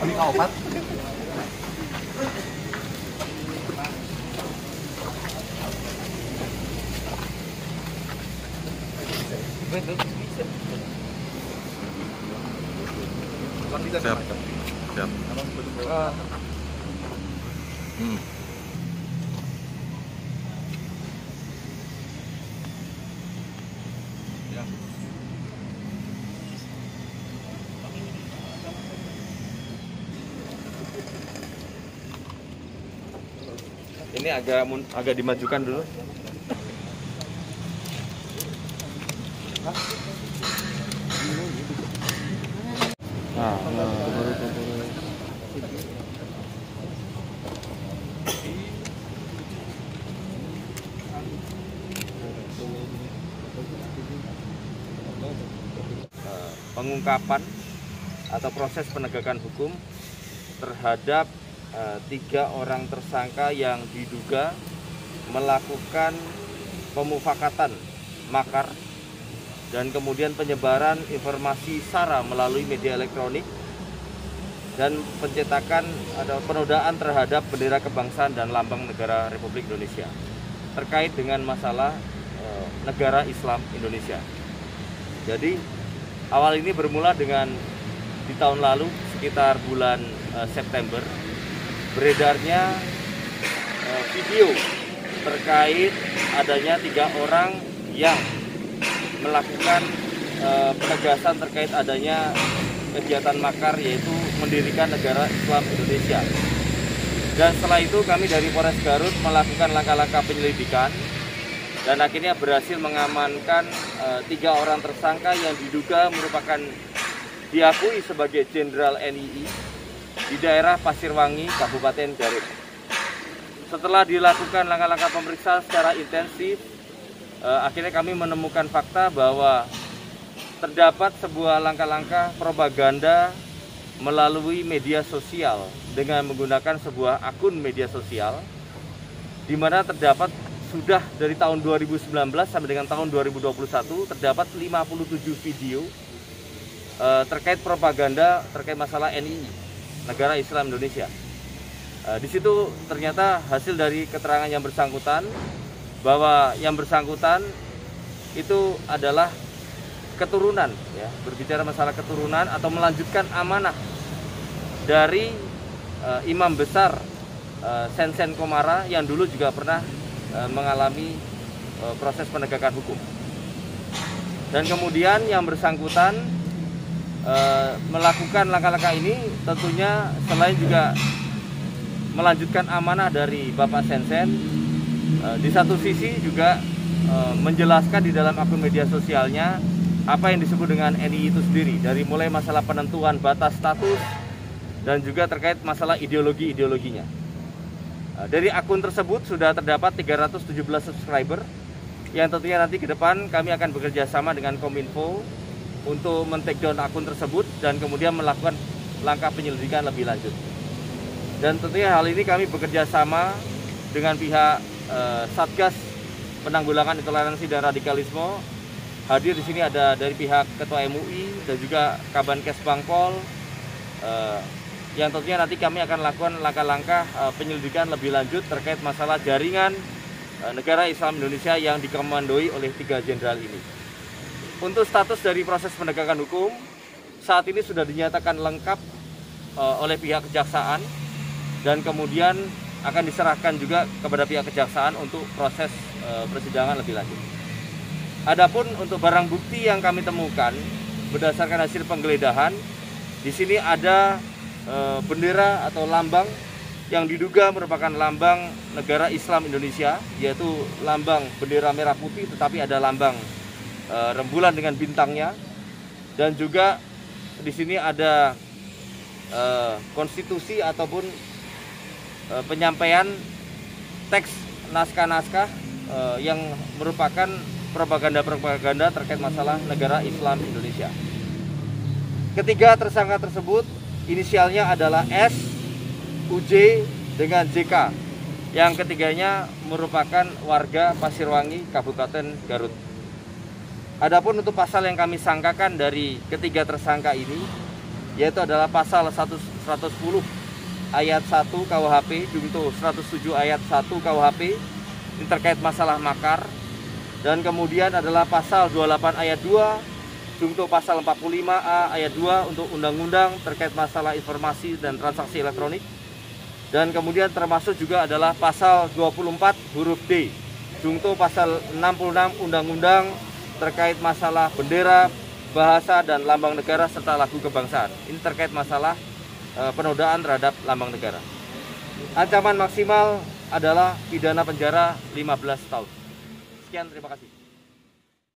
Beli obat. Siap. Siap. Ini agak dimajukan dulu. Pengungkapan atau proses penegakan hukum terhadap 3 orang tersangka yang diduga melakukan pemufakatan makar dan kemudian penyebaran informasi SARA melalui media elektronik dan pencetakan atau penodaan terhadap bendera kebangsaan dan lambang negara Republik Indonesia terkait dengan masalah negara Islam Indonesia. Jadi awal ini bermula dengan di tahun lalu sekitar bulan September beredarnya video terkait adanya 3 orang yang melakukan penegasan terkait adanya kegiatan makar, yaitu mendirikan negara Islam Indonesia. Dan setelah itu kami dari Polres Garut melakukan langkah-langkah penyelidikan dan akhirnya berhasil mengamankan 3 orang tersangka yang diduga merupakan diakui sebagai Jenderal NII di daerah Pasirwangi, Kabupaten Garut. Setelah dilakukan langkah-langkah pemeriksaan secara intensif, akhirnya kami menemukan fakta bahwa terdapat sebuah langkah-langkah propaganda melalui media sosial dengan menggunakan sebuah akun media sosial, di mana terdapat sudah dari tahun 2019 sampai dengan tahun 2021 terdapat 57 video terkait propaganda terkait masalah NII, Negara Islam Indonesia. Di situ ternyata hasil dari keterangan yang bersangkutan bahwa yang bersangkutan itu adalah keturunan, ya, berbicara masalah keturunan atau melanjutkan amanah dari Imam Besar Sensen Komara yang dulu juga pernah mengalami proses penegakan hukum. Dan kemudian yang bersangkutan melakukan langkah-langkah ini tentunya selain juga melanjutkan amanah dari Bapak Sensen, di satu sisi juga menjelaskan di dalam akun media sosialnya apa yang disebut dengan NII itu sendiri, dari mulai masalah penentuan batas status dan juga terkait masalah ideologinya. Dari akun tersebut sudah terdapat 317 subscriber yang tentunya nanti ke depan kami akan bekerja sama dengan Kominfo untuk men-takedown akun tersebut dan kemudian melakukan langkah penyelidikan lebih lanjut. Dan tentunya hal ini kami bekerja sama dengan pihak Satgas Penanggulangan Intoleransi dan Radikalisme. Hadir di sini ada dari pihak Ketua MUI dan juga Kabankes Bangpol, yang tentunya nanti kami akan lakukan langkah-langkah penyelidikan lebih lanjut terkait masalah jaringan negara Islam Indonesia yang dikomandoi oleh 3 jenderal ini. Untuk status dari proses penegakan hukum, saat ini sudah dinyatakan lengkap oleh pihak kejaksaan dan kemudian akan diserahkan juga kepada pihak kejaksaan untuk proses persidangan lebih lanjut. Adapun untuk barang bukti yang kami temukan berdasarkan hasil penggeledahan, di sini ada bendera atau lambang yang diduga merupakan lambang negara Islam Indonesia, yaitu lambang bendera merah putih tetapi ada lambang rembulan dengan bintangnya, dan juga di sini ada konstitusi ataupun penyampaian teks naskah-naskah yang merupakan propaganda terkait masalah negara Islam Indonesia. Ketiga tersangka tersebut inisialnya adalah S, UJ dengan JK. Yang ketiganya merupakan warga Pasirwangi, Kabupaten Garut. Adapun untuk pasal yang kami sangkakan dari ketiga tersangka ini, yaitu adalah pasal 110 ayat 1 KUHP, junto 107 ayat 1 KUHP, ini terkait masalah makar. Dan kemudian adalah pasal 28 ayat 2, junto pasal 45A ayat 2 untuk undang-undang terkait masalah informasi dan transaksi elektronik. Dan kemudian termasuk juga adalah pasal 24 huruf D, junto pasal 66 undang-undang terkait masalah bendera, bahasa dan lambang negara serta lagu kebangsaan. Ini terkait masalah penodaan terhadap lambang negara. Ancaman maksimal adalah pidana penjara 15 tahun. Sekian, terima kasih.